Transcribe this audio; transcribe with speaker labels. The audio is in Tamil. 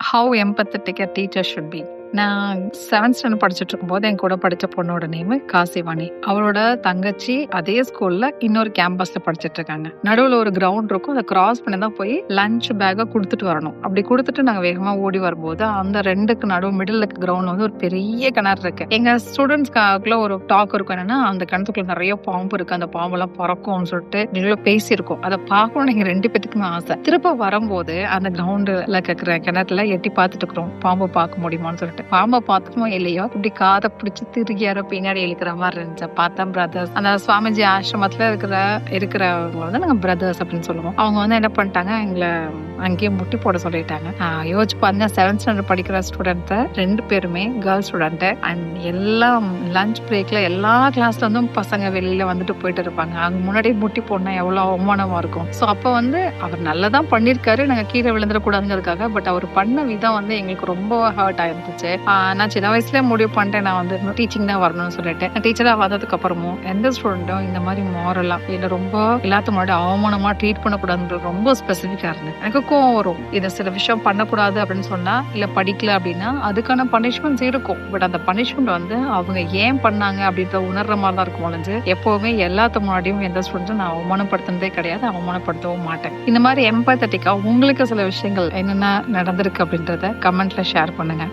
Speaker 1: Have empathetic a teacher should be. நான் 7th ஸ்டாண்டர்ட் படிச்சுட்டு இருக்கும்போது என் கூட படிச்ச பொண்ணோட நேம் காசிவாணி. அவளோட தங்கச்சி அதே ஸ்கூல்ல இன்னொரு கேம்பஸ்ல படிச்சுட்டு இருக்காங்க. நடுவுல ஒரு கிரவுண்ட் இருக்கும். அதை கிராஸ் பண்ணி தான் போய் லஞ்ச் பேக்கை கொடுத்துட்டு வரணும். அப்படி கொடுத்துட்டு நாங்க வேகமா ஓடி வரும்போது அந்த ரெண்டுக்கு மிடில் இருக்க கிரவுண்ட்ல வந்து ஒரு பெரிய கிணறு இருக்கு. எங்க ஸ்டூடெண்ட்ஸ்க்காக ஒரு டாக் இருக்கும். என்னன்னா அந்த கிணத்துக்குள்ள நிறைய பாம்பு இருக்கு, அந்த பாம்பு எல்லாம் பறக்கும்னு சொல்லிட்டு எங்களோட பேசியிருக்கோம். அதை பார்க்கணும் எங்க 2 பேத்துக்குமே ஆசை. திருப்ப வரும்போது அந்த கிரவுண்டுல இருக்கிற கிணத்துல எட்டி பார்த்துட்டு இருக்கிறோம், பாம்பு பார்க்க முடியுமான்னு சொல்லிட்டு. பாம்பை பார்த்தோமோ இல்லையோ இப்படி காதை பிடிச்சி திருகி யாரோ பின்னாடி இழுக்கிற மாதிரி இருந்துச்சு. பார்த்தா பிரதர்ஸ், அந்த சுவாமிஜி ஆசிரமத்துல இருக்கிறவங்க வந்து நாங்க பிரதர்ஸ் அப்படின்னு சொல்லுவோம். அவங்க வந்து என்ன பண்ணிட்டாங்க, எங்களை அங்கேயே முட்டி போட சொல்லிட்டாங்க. யோசிச்சு பாருங்க, 7th ஸ்டாண்டர்ட் படிக்கிற ஸ்டூடெண்ட் 2 பேருமே கேர்ள் ஸ்டூடெண்ட். அண்ட் எல்லாம் லஞ்ச் பிரேக்ல எல்லா கிளாஸ்ல இருந்தும் பசங்க வெளியில வந்துட்டு போயிட்டு இருப்பாங்க. அங்க முன்னாடியே முட்டி போடனா எவ்வளவு அவமானமா இருக்கும். ஸோ அப்போ வந்து அவர் நல்லதான் பண்ணிருக்காரு, நாங்க கீழே விழுந்துடக்கூடாதுங்கிறதுக்காக. பட் அவர் பண்ண விதம் வந்து எங்களுக்கு ரொம்ப ஹர்ட் ஆயிருந்துச்சு. நான் சின்ன வயசுல முடிவு பண்ணிட்டேன், நான் வந்து டீச்சிங் தான் வரணும்னு சொல்லிட்டு. டீச்சரா வந்ததுக்கு அப்புறமும் எந்த ஸ்டூடெண்ட்டும் இந்த மாதிரி மாரலா இல்ல ரொம்ப எல்லாத்து முன்னாடி அவமானமா ட்ரீட் பண்ணக்கூடாதுன்றது ரொம்ப ஸ்பெசிஃபிக்கா இருந்தது. எனக்கு கோவம் வரும். இதை சில விஷயம் பண்ணக்கூடாது அப்படின்னு சொன்னா, இல்ல படிக்கல அப்படின்னா அதுக்கான பனிஷ்மெண்ட்ஸ் இருக்கும். பட் அந்த பனிஷ்மெண்ட் வந்து அவங்க ஏன் பண்ணாங்க அப்படின்ற உணர்ற மாதிரி தான் இருக்கும் ஒழிஞ்சு எப்பவுமே எல்லாத்து முன்னாடியும் எந்த ஸ்டூடெண்ட்டும் நான் அவமானப்படுத்தினதே கிடையாது, அவமானப்படுத்தவும் மாட்டேன். இந்த மாதிரி எம்பத்தட்டிக்கா உங்களுக்கு சில விஷயங்கள் என்னென்ன நடந்திருக்கு அப்படின்றத கமெண்ட்ல ஷேர் பண்ணுங்க.